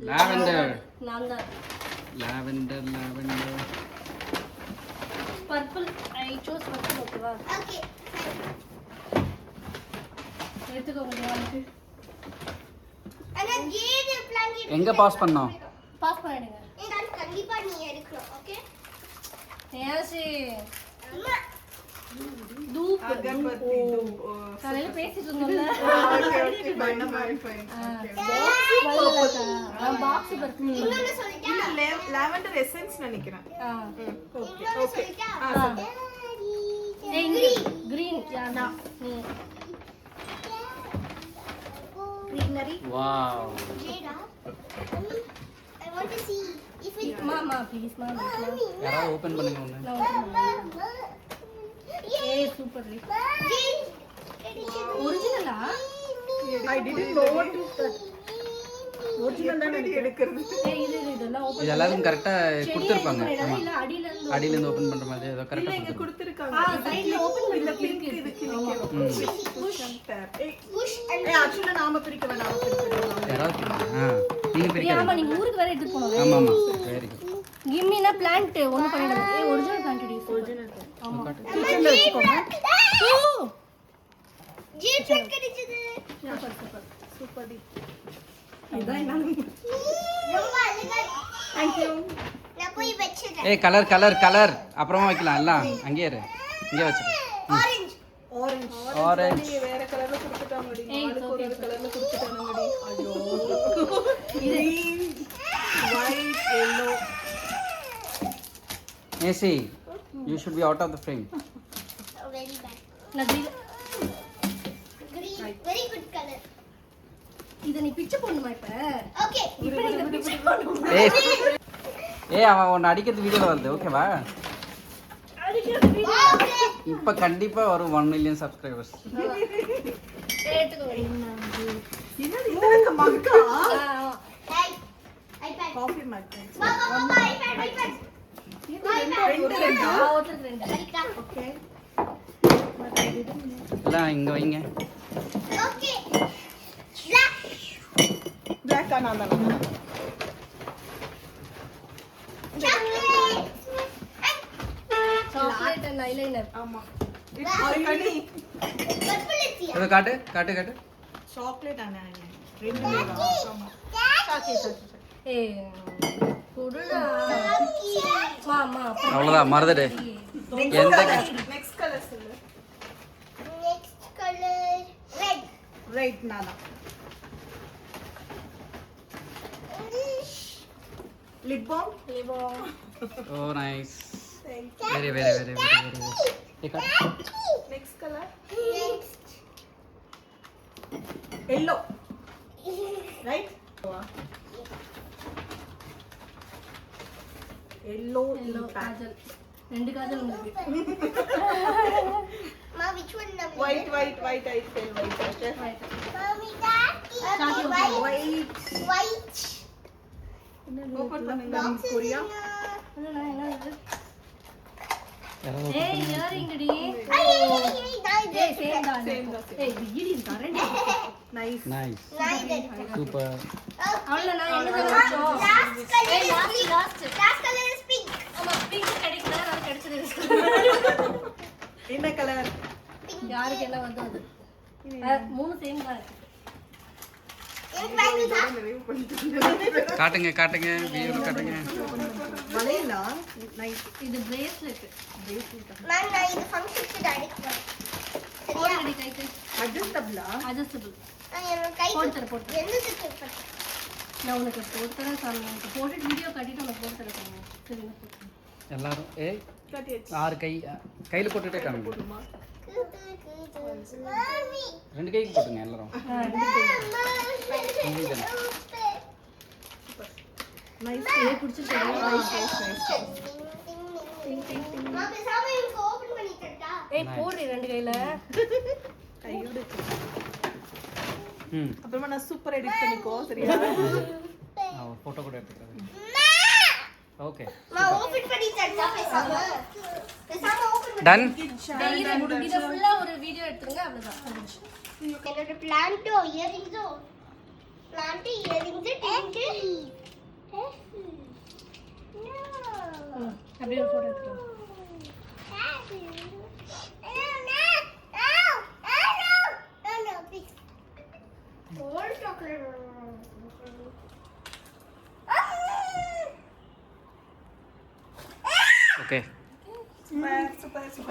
Lavender நான் தான் lavender purple. I choose purple. ஓகேவா? ஓகே எடுத்துக்கோங்க வாங்க. அண்ணா ஜேது பிளான் எங்க பாஸ் பண்ணோம்? பாஸ் பண்ணிடுங்க. எங்க கண்டிப்பா நீ எடுக்கணும். ஓகே ஏசி அம்மா தூப் அகர்பத்தி தூப். காலையில பேசிட்டு இருந்தோம்ல. Okay okay fine fine. Box purple. இன்னொன்னு சொல்லிட்டா இல்ல லாவெண்டர் எசன்ஸ் நினைக்கிறேன். ஓகே இன்னொன்னு ஓகே. சொல்லிட்டா கிரீன் யானா greenery. வாவ். ஜேடா I want to see if it மாமா ப்ளீஸ் மாமா. யாராவது ஓபன் பண்ணுங்க ஒண்ணு. ஏய் சூப்பர் லி. ஒரிஜினலா? I didn't know what is that. Original தான் எடுக்கிறது. ஏய் இது இதெல்லாம் ஓபன் இது எல்லாரும் கரெக்ட்டா கொடுத்திருப்பாங்க. ஆமா. இல்ல அடியில இருந்து அடியில இருந்து ஓபன் பண்ற மாதிரி ஏதோ கரெக்ட்டா இங்க கொடுத்திருப்பாங்க. கொடுத்திருக்காங்க. சைடுல ஓபன் இந்த பண்ணி பிங்க் இருக்கு. இதுக்கு push and tap. push and ஆக்சுவலா நாம பிரிக்க வேணாம். யாராவது நீங்க ஆமா பிரிக்காதீங்க. நீங்க ஊருக்கு வேற எடுத்து போணும். ஆமா ஆமா. Very good. கிம்மினா பிளான்ட் ஒன்னு பண்ணிடுங்க. ஏய் ஒரிஜினல் பிளான்ட் டி. ஒரிஜினல். ஆமா. கிச்சன்ல வெச்சுக்கோங்க. ஜேட் பிளான் கிடைச்சது. சூப்பர் சூப்பர் டி. இதான் என்ன? ரொம்ப அழகா Thank you. நான் போய் வெச்சிட்டேன். ஏய் கலர் அப்புறமா வைக்கலாம் எல்லாம் அங்கேயே இரு. இங்கே வச்சிரு. ஆரஞ்சு ஆரஞ்சு நீ வேற கலர்ல கொடுத்துட்டாங்கடி. நாலுக்கு ஒரு கலர்ல கொடுத்துட்டாங்கடி. ஐயோ. Green, white, yellow. AC you should be out of the frame. very bad நான் green very good color. இத நீ பிச்சை போடுமா இப்ப? ஓகே இப்ப நீ இத பிச்சை போடு. ஏய் அவன் உன்னை அடிக்கிறது வீடியோல வருது ஓகேவா? ஓகே இப்போ கண்டிப்பா வரும் 1 million subscribers. எடுத்துக்கோ. என்னது இந்த மக்கா? Hi iPad coffee mug. பாபா ஐபேட் ரெண்டு ரெண்டா? ஒருத்தருக்கு ரெண்டு. சரிடா ஓகே. எல்லாம் இங்க வைங்க. ஓகே black Black ஆனால. chocolate chocolate and eyeliner. ஆமா. கனி. purple is இத காட்டு. சாக்லேட் ஆனா. ரெண்டு பேரா? ஆமா. சாக்லேட். ஏய் குடுடா. மாமா அவ்வளவுதான் மறந்துடு. எந்த நெக்ஸ்ட் கலர் சொல்லு. next color red ரைட் நானா. Lip balm. லிபோ. Oh nice. Thank வெரி ஏ காட்டு. Next colour next yellow. Right? yellow yellow kajal. ரெண்டு காஜல் உங்களுக்கு. ma which one na white I feel white. mommy daddy White. white open பண்ணுங்க Korea. என்ன இது? யாராவது ஏய் இயரிங்டி. ஏய் சேம் தான். Same தான். ஏய் பிகிடி கரண்ட். நைஸ். Nice super. அவள நான் என்ன சொல்றோம்? last color ஏய் last. last color is pink ஆமா பிங்க் கிடைக்கல நான் கிடைச்சது. என்ன கலர்? யாருக்கு என்ன வந்தது? மூணு சேம் தான் இருக்கு. எனக்கு வாங்குதா நிறைய பண்ணிட்டு. காட்டுங்க வீடியோல காட்டுங்க. வளையலா? நைஸ். இது பிரேஸ்லெட். நான் இது ஃபங்க்ஷனுக்கு டைரக்ட் பண்ணேன் சரியா போடுடி கைக்கு. அட்ஜஸ்டபிளா? அட்ஜஸ்டபிள். நான் என்னோட கை போட்டு என்னது பண்ணேன் நான் உனக்கு போட்டு தரேன் சாமி. உனக்கு போட்டுட்டு வீடியோ காட்டிட்டு உனக்கு போட்டு தரேன் சாமி. சரி நான் போட்டு. எல்லாரும் ஏய் கட்டியாச்சு. 6 கையில போட்டுட்டே காணுங்க. போடுமா? மாமி ரெண்டு கைக்கு போட்டுங்க எல்லாரும். நைஸ். ஏய் பிடிச்சிட்டு மாமி சாமி எனக்கு ஓபன் பண்ணி தரட்டா ஏய் போடு ரெண்டு கையில. கையோட ம் அப்புறமா நான் சூப்பர் எடிட் பண்ணிக்கோ சரியா? நான் போட்டோ கூட எடுத்துக்கிறேன். ஓகே நான் ஓபன் பண்ணி தரட்டா பேசாம ஓபன் டன். இத ஃபுல்லா ஒரு வீடியோ எடுத்துங்க அவ்வளவுதான். என்னோட பிளான்ட்டோ இயரிங்ஸோ பிளான்ட் இயரிங்ஸ் டிங்க் அப்படியே ஒரு ஃபோட்டோ எடுத்துக்கலாம். No, please. More chocolate. Okay Super, super, super.